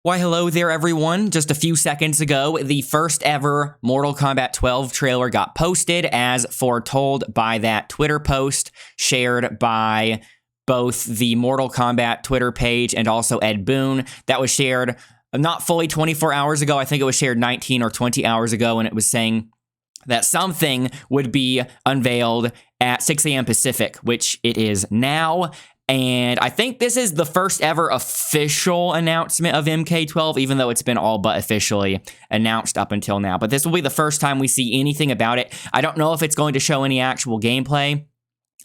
Why, hello there, everyone. Just a few seconds ago, the first ever Mortal Kombat 12 trailer got posted as foretold by that Twitter post shared by both the Mortal Kombat Twitter page and also Ed Boon. That was shared not fully 24 hours ago. I think it was shared 19 or 20 hours ago, and it was saying that something would be unveiled at 6 a.m. Pacific, which it is now. And I think this is the first ever official announcement of MK12, even though it's been all but officially announced up until now. But this will be the first time we see anything about it. I don't know if it's going to show any actual gameplay.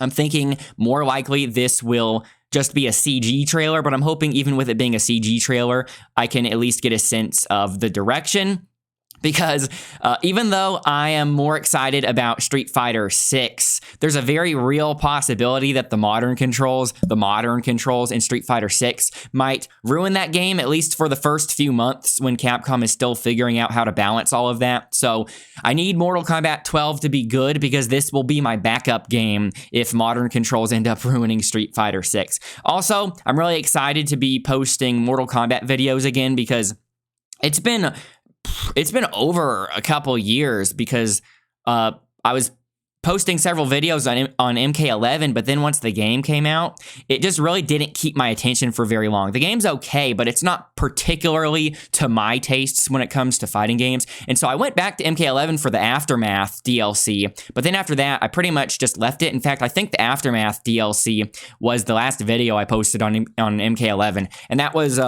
I'm thinking more likely this will just be a CG trailer, but I'm hoping even with it being a CG trailer, I can at least get a sense of the direction. Because even though I am more excited about Street Fighter 6, there's a very real possibility that the modern controls in Street Fighter 6 might ruin that game, at least for the first few months when Capcom is still figuring out how to balance all of that. So I need Mortal Kombat 12 to be good because this will be my backup game if modern controls end up ruining Street Fighter 6. Also, I'm really excited to be posting Mortal Kombat videos again because it's been over a couple years because I was posting several videos on MK11, but then once the game came out, it just really didn't keep my attention for very long. The game's okay, but it's not particularly to my tastes when it comes to fighting games. And so I went back to MK11 for the Aftermath DLC, but then after that, I pretty much just left it. In fact, I think the Aftermath DLC was the last video I posted on MK11, and that was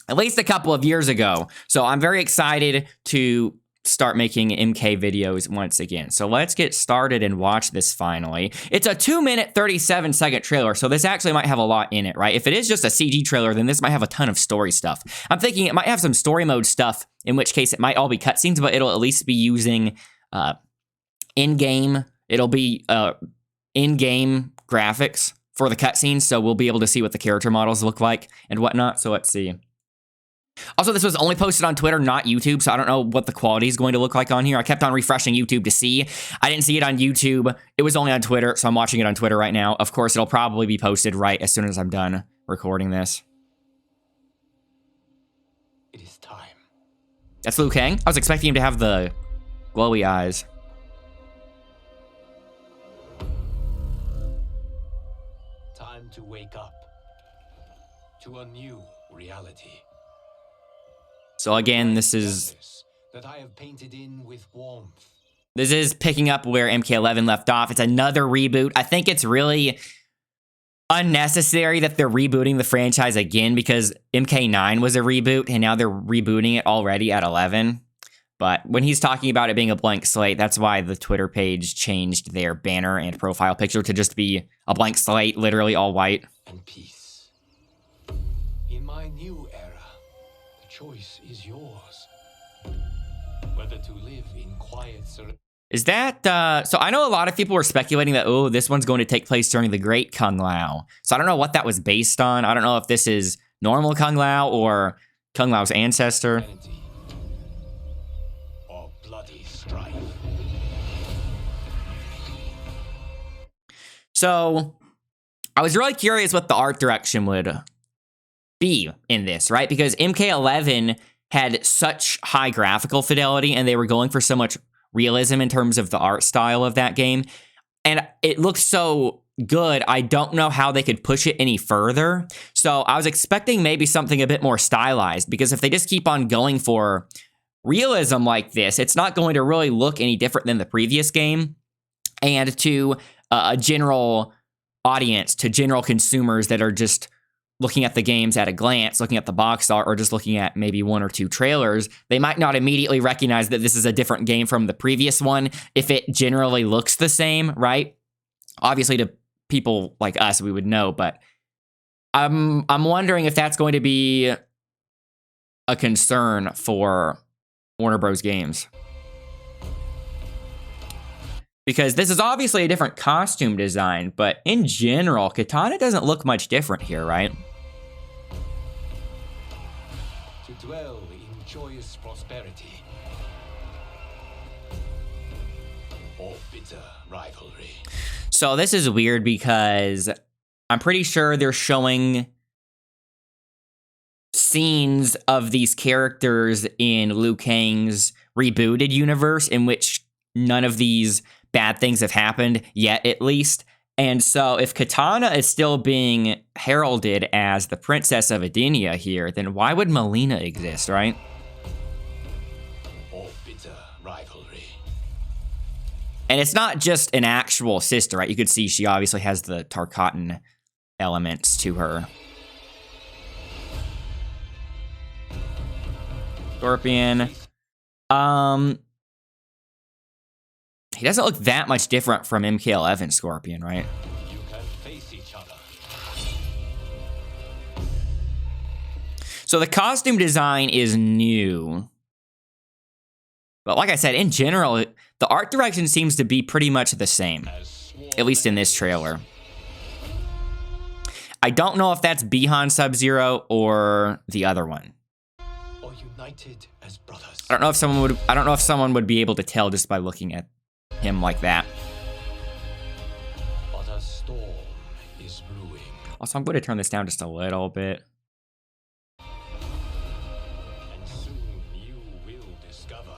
at least a couple of years ago. So I'm very excited to start making MK videos once again. So let's get started and watch this finally. It's a 2-minute, 37-second trailer, so this actually might have a lot in it, right? If it is just a CG trailer, then this might have a ton of story stuff. I'm thinking it might have some story mode stuff, in which case it might all be cutscenes, but it'll at least be using in-game. It'll be in-game graphics for the cutscenes, so we'll be able to see what the character models look like and whatnot. So let's see. Also, this was only posted on Twitter, not YouTube, so I don't know what the quality is going to look like on here. I kept on refreshing YouTube to see. I didn't see it on YouTube. It was only on Twitter, so I'm watching it on Twitter right now. Of course, it'll probably be posted right as soon as I'm done recording this. It is time. That's Liu Kang? I was expecting him to have the glowy eyes. Time to wake up to a new reality. So again, this is that I have painted in with warmth. This is picking up where MK11 left off. It's another reboot. I think it's really unnecessary that they're rebooting the franchise again because MK9 was a reboot and now they're rebooting it already at 11. But when he's talking about it being a blank slate, that's why the Twitter page changed their banner and profile picture to just be a blank slate, literally all white. And peace. In my new era, the choice is yours. Whether to live in quiet serenity. Is that, so I know a lot of people were speculating that, oh, this one's going to take place during the Great Kung Lao. So I don't know what that was based on. I don't know if this is normal Kung Lao or Kung Lao's ancestor. Or bloody strife. So I was really curious what the art direction would be in this, right? Because MK11 had such high graphical fidelity and they were going for so much realism in terms of the art style of that game. And it looked so good. I don't know how they could push it any further. So I was expecting maybe something a bit more stylized because if they just keep on going for realism like this, it's not going to really look any different than the previous game. And to a general audience, to general consumers that are just looking at the games at a glance, looking at the box art, or just looking at maybe one or two trailers, they might not immediately recognize that this is a different game from the previous one if it generally looks the same, right? Obviously, to people like us, we would know, but I'm wondering if that's going to be a concern for Warner Bros. Games. Because this is obviously a different costume design, but in general, Katana doesn't look much different here, right? To dwell in joyous prosperity. Or bitter rivalry. So this is weird because I'm pretty sure they're showing scenes of these characters in Liu Kang's rebooted universe in which none of these bad things have happened yet, at least. And so if Katana is still being heralded as the Princess of Edenia here, then why would Melina exist, right? Or bitter rivalry. And it's not just an actual sister, right? You could see she obviously has the Tarkatan elements to her. Scorpion. He doesn't look that much different from MK11 Scorpion, right? You can face each other. So the costume design is new. But like I said, in general, the art direction seems to be pretty much the same. At least in this trailer. I don't know if that's Bihan Sub-Zero or the other one. Or united as brothers. I don't know if someone would be able to tell just by looking at him like that. But a storm is brewing. Also, I'm going to turn this down just a little bit. And soon you will discover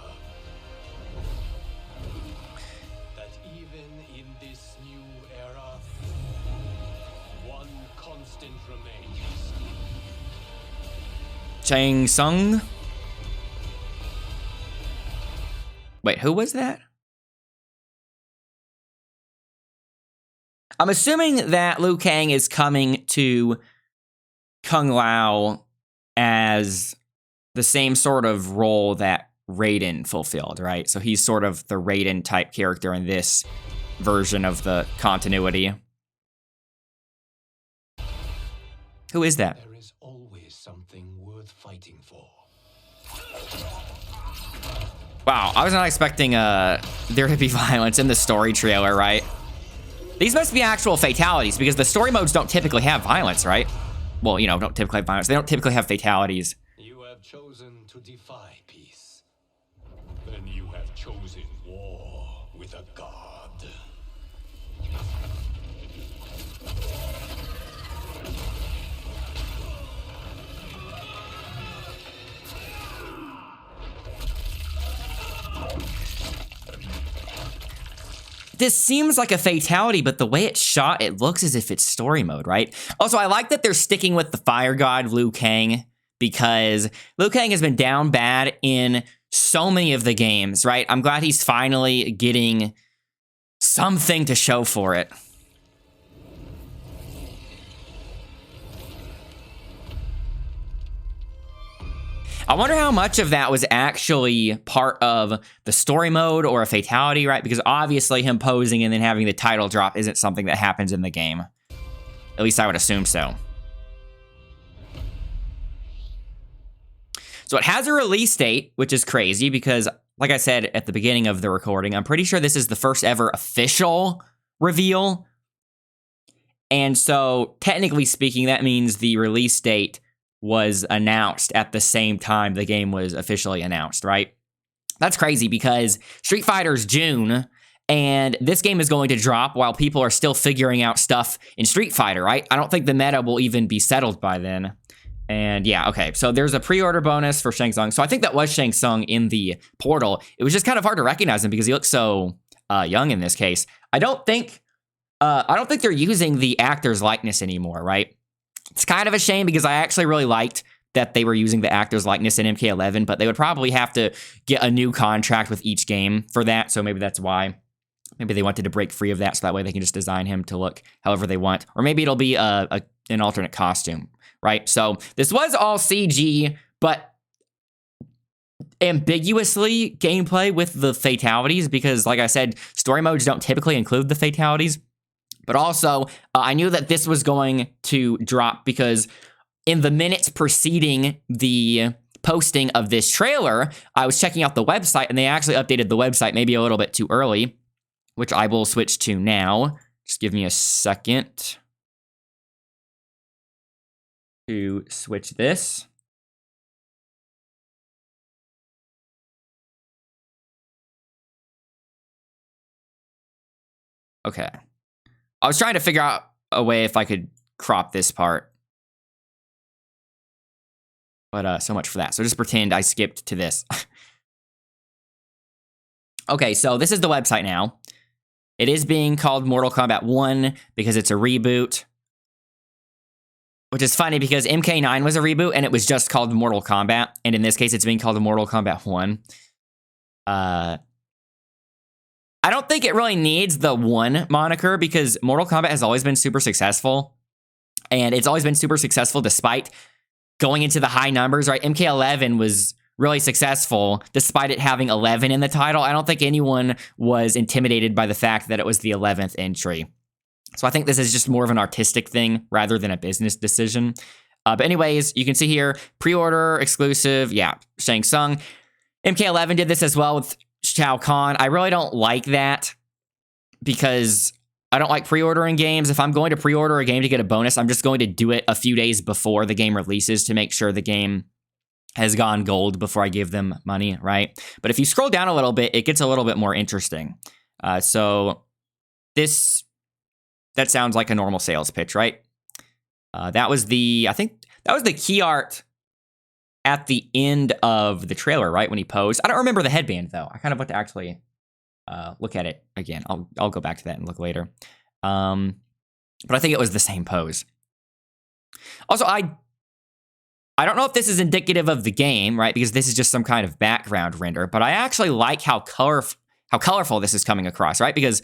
that even in this new era, one constant remains. Shang Tsung? Wait, who was that? I'm assuming that Liu Kang is coming to Kung Lao as the same sort of role that Raiden fulfilled, right? So he's sort of the Raiden type character in this version of the continuity. Who is that? There is always something worth fighting for. Wow, I was not expecting there to be violence in the story trailer, right? These must be actual fatalities, because the story modes don't typically have violence, right? Well, you know, don't typically have violence. They don't typically have fatalities. You have chosen to defy peace. Then you have chosen war with a god. This seems like a fatality, but the way it's shot, it looks as if it's story mode, right? Also, I like that they're sticking with the fire god Liu Kang, because Liu Kang has been down bad in so many of the games, right? I'm glad he's finally getting something to show for it. I wonder how much of that was actually part of the story mode or a fatality, right? Because obviously him posing and then having the title drop isn't something that happens in the game. At least I would assume so. So it has a release date, which is crazy because, like I said at the beginning of the recording, I'm pretty sure this is the first ever official reveal. And so, technically speaking, that means the release date was announced at the same time the game was officially announced, right? That's crazy because Street Fighter's June, and this game is going to drop while people are still figuring out stuff in Street Fighter, right? I don't think the meta will even be settled by then. And yeah, okay, so there's a pre-order bonus for Shang Tsung. So I think that was Shang Tsung in the portal. It was just kind of hard to recognize him because he looks so young in this case. I don't think they're using the actor's likeness anymore, right? It's kind of a shame because I actually really liked that they were using the actor's likeness in MK11, but they would probably have to get a new contract with each game for that, so maybe that's why. Maybe they wanted to break free of that so that way they can just design him to look however they want. Or maybe it'll be an alternate costume, right? So this was all CG, but ambiguously gameplay with the fatalities because, like I said, story modes don't typically include the fatalities. But also, I knew that this was going to drop because in the minutes preceding the posting of this trailer, I was checking out the website, and they actually updated the website maybe a little bit too early, which I will switch to now. Just give me a second to switch this. Okay. I was trying to figure out a way if I could crop this part. But so much for that. So just pretend I skipped to this. Okay, so this is the website now. It is being called Mortal Kombat 1 because it's a reboot. Which is funny because MK9 was a reboot and it was just called Mortal Kombat. And in this case, it's being called Mortal Kombat 1. I don't think it really needs the 1 moniker because Mortal Kombat has always been super successful. And it's always been super successful despite going into the high numbers, right? MK11 was really successful despite it having 11 in the title. I don't think anyone was intimidated by the fact that it was the 11th entry. So I think this is just more of an artistic thing rather than a business decision. But anyways, you can see here, pre-order, exclusive, yeah, Shang Tsung. MK11 did this as well with Shao Kahn. I really don't like that because I don't like pre-ordering games. If I'm going to pre-order a game to get a bonus, I'm just going to do it a few days before the game releases to make sure the game has gone gold before I give them money, right? But if you scroll down a little bit, it gets a little bit more interesting. So that sounds like a normal sales pitch, right? That was I think that was the key art at the end of the trailer, right? When he posed. I don't remember the headband though. I kind of want to actually look at it again. I'll go back to that and look later. But I think it was the same pose. Also, I don't know if this is indicative of the game, right? Because this is just some kind of background render. But I actually like how colorful this is coming across, right? Because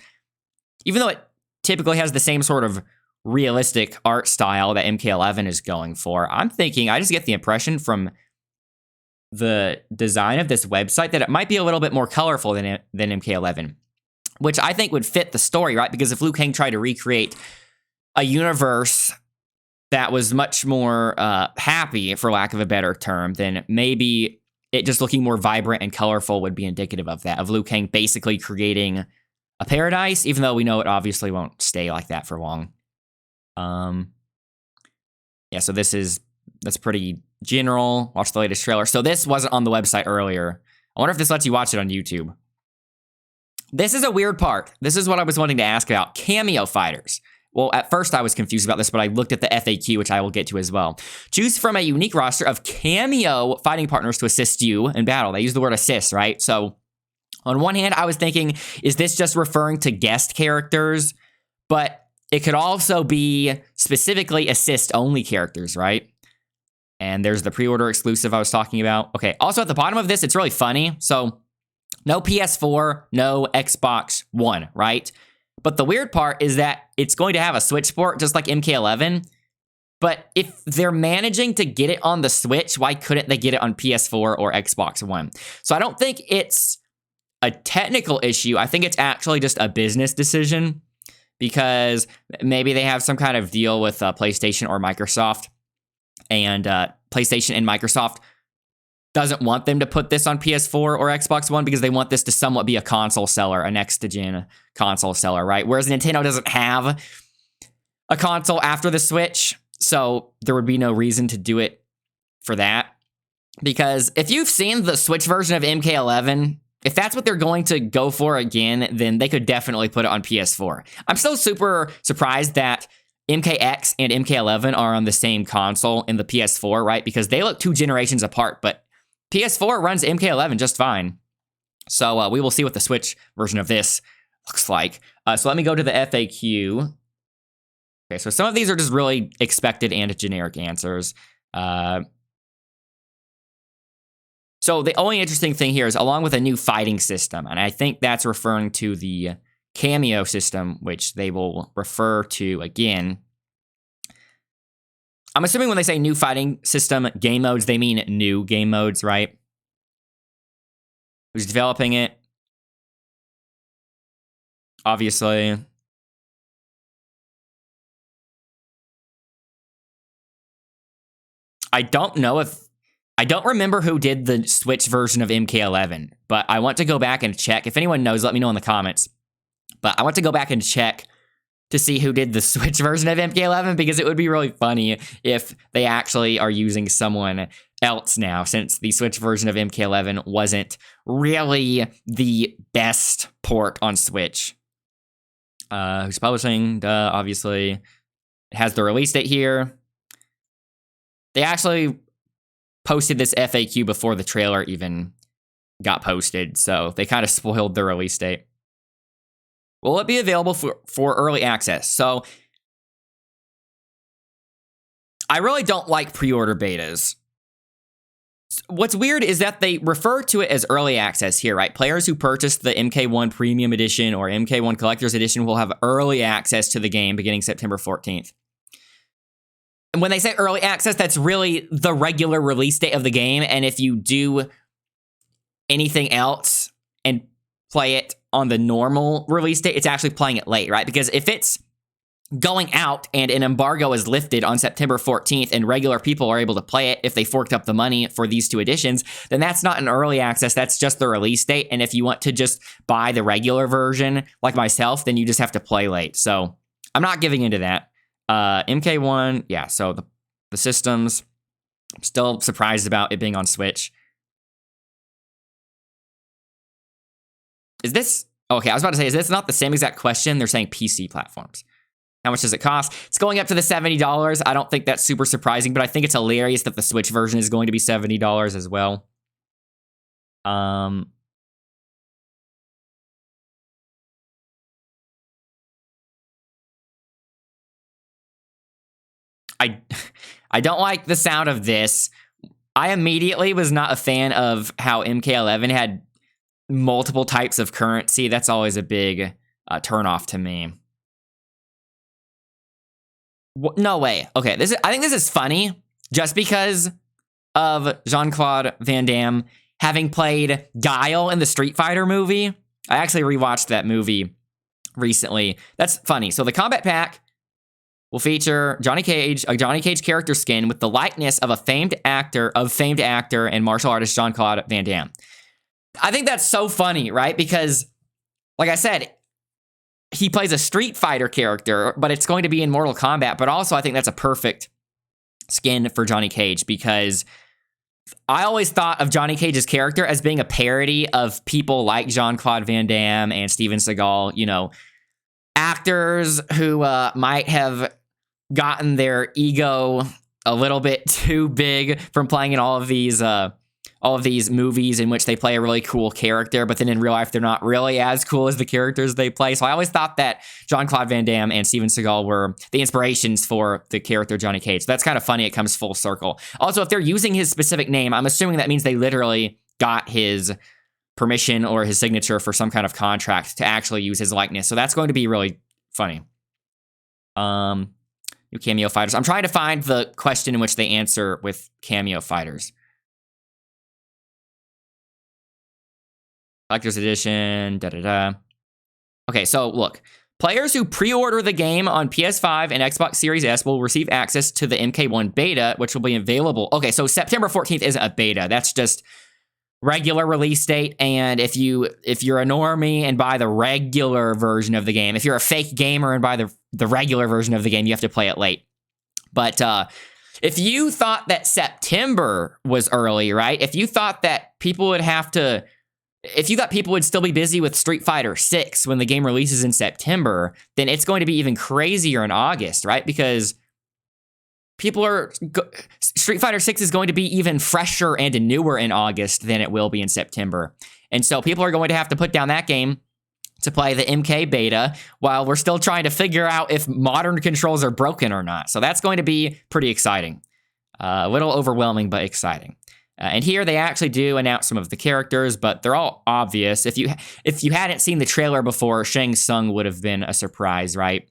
even though it typically has the same sort of realistic art style that MK11 is going for, I just get the impression from the design of this website that it might be a little bit more colorful than MK11, which I think would fit the story, right? Because if Liu Kang tried to recreate a universe that was much more happy, for lack of a better term, then maybe it just looking more vibrant and colorful would be indicative of that, of Liu Kang basically creating a paradise, even though we know it obviously won't stay like that for long. Yeah, so that's pretty general. Watch the latest trailer. So this wasn't on the website earlier. I wonder if this lets you watch it on YouTube. This is a weird part. This is what I was wanting to ask about. Cameo fighters. Well, at first I was confused about this, but I looked at the FAQ, which I will get to as well. Choose from a unique roster of cameo fighting partners to assist you in battle. They use the word assist, right? So on one hand, I was thinking, is this just referring to guest characters? But it could also be specifically assist-only characters, right? And there's the pre-order exclusive I was talking about. Okay, also at the bottom of this, it's really funny. So no PS4, no Xbox One, right? But the weird part is that it's going to have a Switch port, just like MK11. But if they're managing to get it on the Switch, why couldn't they get it on PS4 or Xbox One? So I don't think it's a technical issue. I think it's actually just a business decision because maybe they have some kind of deal with PlayStation or Microsoft, and PlayStation and Microsoft doesn't want them to put this on PS4 or Xbox One because they want this to somewhat be a console seller, a next-gen console seller, right? Whereas Nintendo doesn't have a console after the Switch, so there would be no reason to do it for that. Because if you've seen the Switch version of MK11, if that's what they're going to go for again, then they could definitely put it on PS4. I'm still super surprised that MKX and MK11 are on the same console in the PS4, right? Because they look 2 generations apart, but PS4 runs MK11 just fine. So we will see what the Switch version of this looks like. So let me go to the FAQ. Okay, so some of these are just really expected and generic answers. So the only interesting thing here is along with a new fighting system, and I think that's referring to the Kameo system, which they will refer to again. I'm assuming when they say new fighting system game modes, they mean new game modes, right? Who's developing it? Obviously. I don't remember who did the Switch version of MK11, but I want to go back and check. If anyone knows, let me know in the comments. But I want to go back and check to see who did the Switch version of MK11 because it would be really funny if they actually are using someone else now, since the Switch version of MK11 wasn't really the best port on Switch. Who's publishing? Obviously. It has the release date here. They actually posted this FAQ before the trailer even got posted, so they kind of spoiled the release date. Will it be available for early access? So I really don't like pre-order betas. What's weird is that they refer to it as early access here, right? Players who purchase the MK1 Premium Edition or MK1 Collector's Edition will have early access to the game beginning September 14th. And when they say early access, that's really the regular release date of the game. And if you do anything else and play it on the normal release date, it's actually playing it late, right? Because if it's going out and an embargo is lifted on September 14th and regular people are able to play it if they forked up the money for these two editions, then that's not an early access, that's just the release date. And if you want to just buy the regular version, like myself, then you just have to play late. So I'm not giving into that. MK1, yeah, so the systems, I'm still surprised about it being on Switch. Is this, okay, I was about to say, is this not the same exact question? They're saying PC platforms. How much does it cost? It's going up to the $70. I don't think that's super surprising, but I think it's hilarious that the Switch version is going to be $70 as well. I don't like the sound of this. I immediately was not a fan of how MK11 had multiple types of currency. That's always a big turnoff to me. No way. Okay, I think this is funny just because of Jean-Claude Van Damme having played Guile in the Street Fighter movie. I actually rewatched that movie recently. That's funny. So the combat pack will feature a Johnny Cage character skin with the likeness of a famed actor and martial artist Jean-Claude Van Damme. I think that's so funny, right? Because, like I said, he plays a Street Fighter character, but it's going to be in Mortal Kombat. But also, I think that's a perfect skin for Johnny Cage because I always thought of Johnny Cage's character as being a parody of people like Jean-Claude Van Damme and Steven Seagal, you know, actors who might have gotten their ego a little bit too big from playing in all of these movies in which they play a really cool character, but then in real life, they're not really as cool as the characters they play. So I always thought that Jean-Claude Van Damme and Steven Seagal were the inspirations for the character Johnny Cage. So that's kind of funny. It comes full circle. Also, if they're using his specific name, I'm assuming that means they literally got his permission or his signature for some kind of contract to actually use his likeness. So that's going to be really funny. New Kameo fighters. I'm trying to find the question in which they answer with Kameo fighters. Collector's Edition, Okay, so look. Players who pre-order the game on PS5 and Xbox Series S will receive access to the MK1 beta, which will be available. Okay, so September 14th isn't a beta. That's just regular release date. And if you're a normie and buy the regular version of the game, if you're a fake gamer and buy the regular version of the game, you have to play it late. But if you thought that September was early, right? If you thought that people would still be busy with Street Fighter 6 when the game releases in September, then it's going to be even crazier in August, right? Because Street Fighter 6 is going to be even fresher and newer in August than it will be in September. And so people are going to have to put down that game to play the MK beta while we're still trying to figure out if modern controls are broken or not. So that's going to be pretty exciting. A little overwhelming, but exciting. And here they actually do announce some of the characters, but they're all obvious. If you hadn't seen the trailer before, Shang Tsung would have been a surprise, right?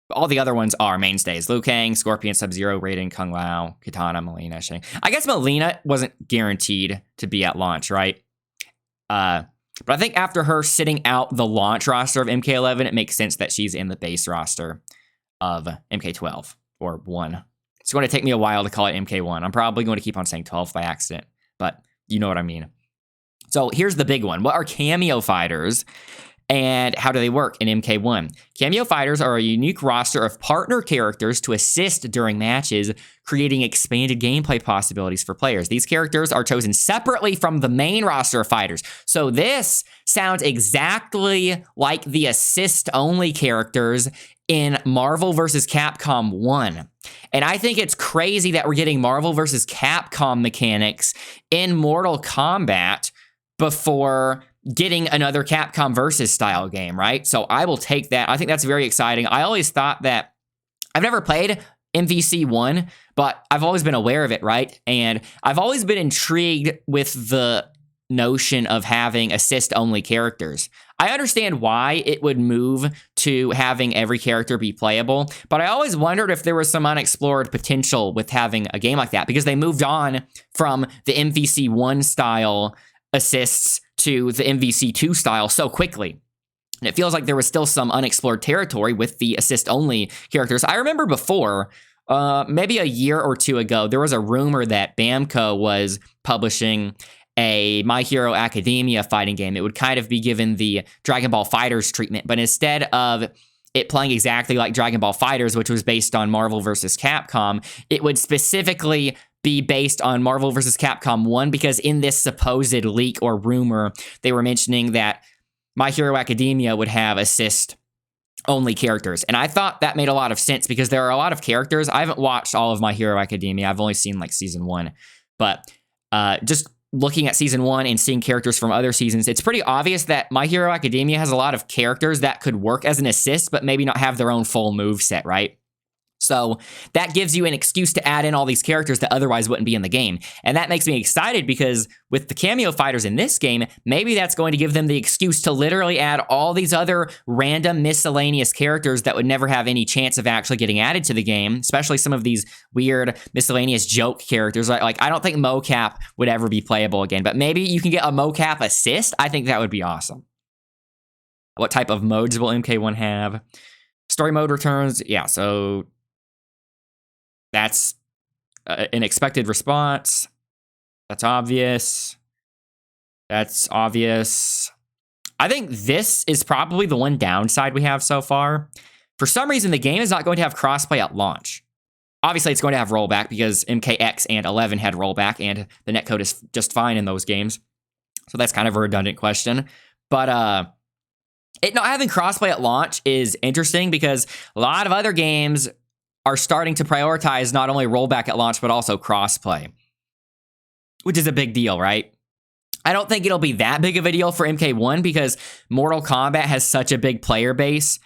All the other ones are mainstays. Liu Kang, Scorpion, Sub-Zero, Raiden, Kung Lao, Kitana, Mileena, Shang. I guess Mileena wasn't guaranteed to be at launch, right? But I think after her sitting out the launch roster of MK11, it makes sense that she's in the base roster of MK12 or 1. It's going to take me a while to call it MK1. I'm probably going to keep on saying 12 by accident, but you know what I mean. So here's the big one. What are Kameo fighters and how do they work in MK1? Kameo fighters are a unique roster of partner characters to assist during matches, creating expanded gameplay possibilities for players. These characters are chosen separately from the main roster of fighters. So this sounds exactly like the assist-only characters in Marvel vs. Capcom 1. And I think it's crazy that we're getting Marvel vs. Capcom mechanics in Mortal Kombat before getting another Capcom versus style game, right? So I will take that. I think that's very exciting. I always thought that I've never played MVC 1, but I've always been aware of it, right? And I've always been intrigued with the notion of having assist-only characters. I understand why it would move to having every character be playable, but I always wondered if there was some unexplored potential with having a game like that, because they moved on from the MVC 1 style assists to the MVC 2 style so quickly. And it feels like there was still some unexplored territory with the assist-only characters. I remember before, maybe a year or two ago, there was a rumor that Bamco was publishing a My Hero Academia fighting game. It would kind of be given the Dragon Ball FighterZ treatment, but instead of it playing exactly like Dragon Ball FighterZ, which was based on Marvel vs. Capcom, it would specifically be based on Marvel vs. Capcom 1, because in this supposed leak or rumor, they were mentioning that My Hero Academia would have assist-only characters. And I thought that made a lot of sense, because there are a lot of characters. I haven't watched all of My Hero Academia. I've only seen like season 1. But just looking at season 1 and seeing characters from other seasons, it's pretty obvious that My Hero Academia has a lot of characters that could work as an assist, but maybe not have their own full move set, right? So that gives you an excuse to add in all these characters that otherwise wouldn't be in the game. And that makes me excited, because with the Kameo fighters in this game, maybe that's going to give them the excuse to literally add all these other random miscellaneous characters that would never have any chance of actually getting added to the game, especially some of these weird miscellaneous joke characters. Like, I don't think mocap would ever be playable again, but maybe you can get a mocap assist. I think that would be awesome. What type of modes will MK1 have? Story mode returns. Yeah, so that's an expected response. That's obvious. That's obvious. I think this is probably the one downside we have so far. For some reason, the game is not going to have crossplay at launch. Obviously, it's going to have rollback, because MKX and 11 had rollback, and the netcode is just fine in those games. So that's kind of a redundant question. But it not having crossplay at launch is interesting, because a lot of other games are starting to prioritize not only rollback at launch, but also crossplay, which is a big deal, right? I don't think it'll be that big of a deal for MK1, because Mortal Kombat has such a big player base.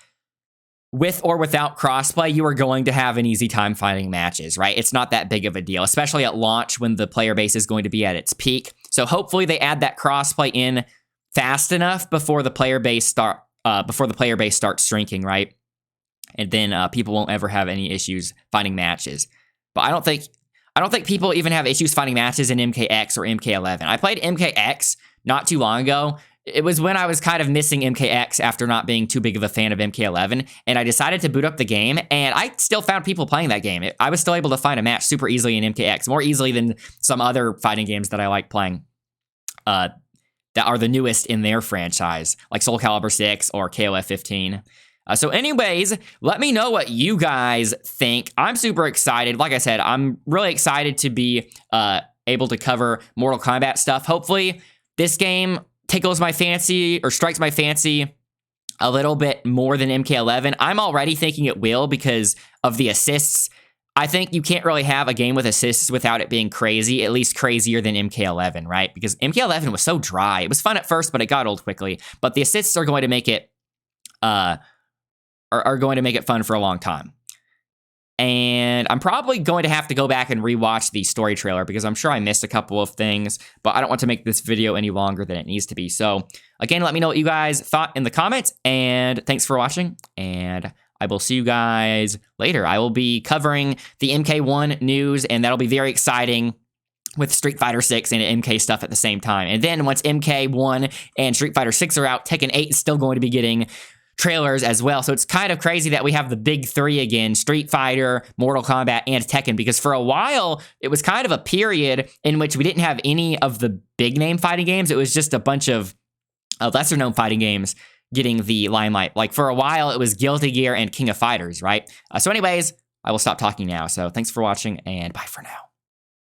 With or without crossplay, you are going to have an easy time finding matches, right? It's not that big of a deal, especially at launch when the player base is going to be at its peak. So hopefully they add that crossplay in fast enough before the player base starts shrinking, right? And then people won't ever have any issues finding matches. But I don't think people even have issues finding matches in MKX or MK11. I played MKX not too long ago. It was when I was kind of missing MKX after not being too big of a fan of MK11, and I decided to boot up the game, and I still found people playing that game. I was still able to find a match super easily in MKX, more easily than some other fighting games that I like playing that are the newest in their franchise, like Soul Calibur 6 or KOF 15. So anyways, let me know what you guys think. I'm super excited. Like I said, I'm really excited to be able to cover Mortal Kombat stuff. Hopefully, this game tickles my fancy or strikes my fancy a little bit more than MK11. I'm already thinking it will because of the assists. I think you can't really have a game with assists without it being crazy, at least crazier than MK11, right? Because MK11 was so dry. It was fun at first, but it got old quickly. But the assists are going to make it are going to make it fun for a long time. And I'm probably going to have to go back and rewatch the story trailer, because I'm sure I missed a couple of things, but I don't want to make this video any longer than it needs to be. So again, let me know what you guys thought in the comments, and thanks for watching, and I will see you guys later. I will be covering the MK1 news, and that'll be very exciting with Street Fighter 6 and MK stuff at the same time. And then once MK1 and Street Fighter 6 are out, Tekken 8 is still going to be getting trailers as well. So it's kind of crazy that we have the big three again: Street Fighter, Mortal Kombat, and Tekken, because for a while it was kind of a period in which we didn't have any of the big name fighting games. It was just a bunch of lesser known fighting games getting the limelight. Like for a while it was Guilty Gear and King of Fighters, right? So anyways, I will stop talking now. So thanks for watching, and bye for now.